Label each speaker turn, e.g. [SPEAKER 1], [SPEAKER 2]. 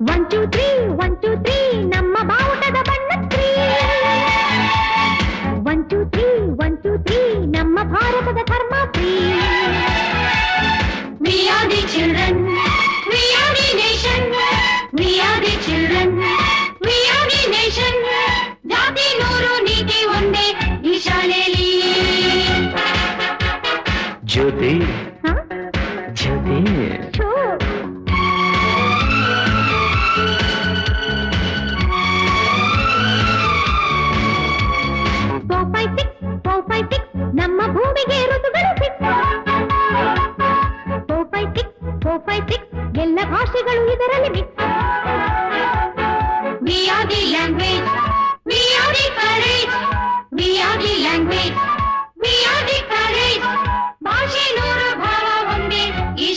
[SPEAKER 1] 1 2 3 1 2 3 ನಮ್ಮ ಬಾವುಟದ ಬಣ್ಣ 3 1 2 3 1 2 3 ನಮ್ಮ ಭಾರತದ ಧರ್ಮ 3 We are the children, we are the nation, we are the children, we are the nation. ಜಾತಿ ನೂರು ನೀತಿ ಒಂದೇ ಈ ಶಾಲೆಯಲ್ಲಿ.
[SPEAKER 2] ಜ್ಯೋತಿ ಜ್ಯೋತಿ
[SPEAKER 1] 456 ನಮ್ಮ ಭೂಮಿಗೆ ಋತುಗಳು 456 ಎಲ್ಲ ಭಾಷೆಗಳು ಇದರಲ್ಲಿ mix. We are the language, we are the courage, we are the language, we are the courage. ಭಾಷೆ ನೂರು ಭಾವ ಒಂದೇ ಈ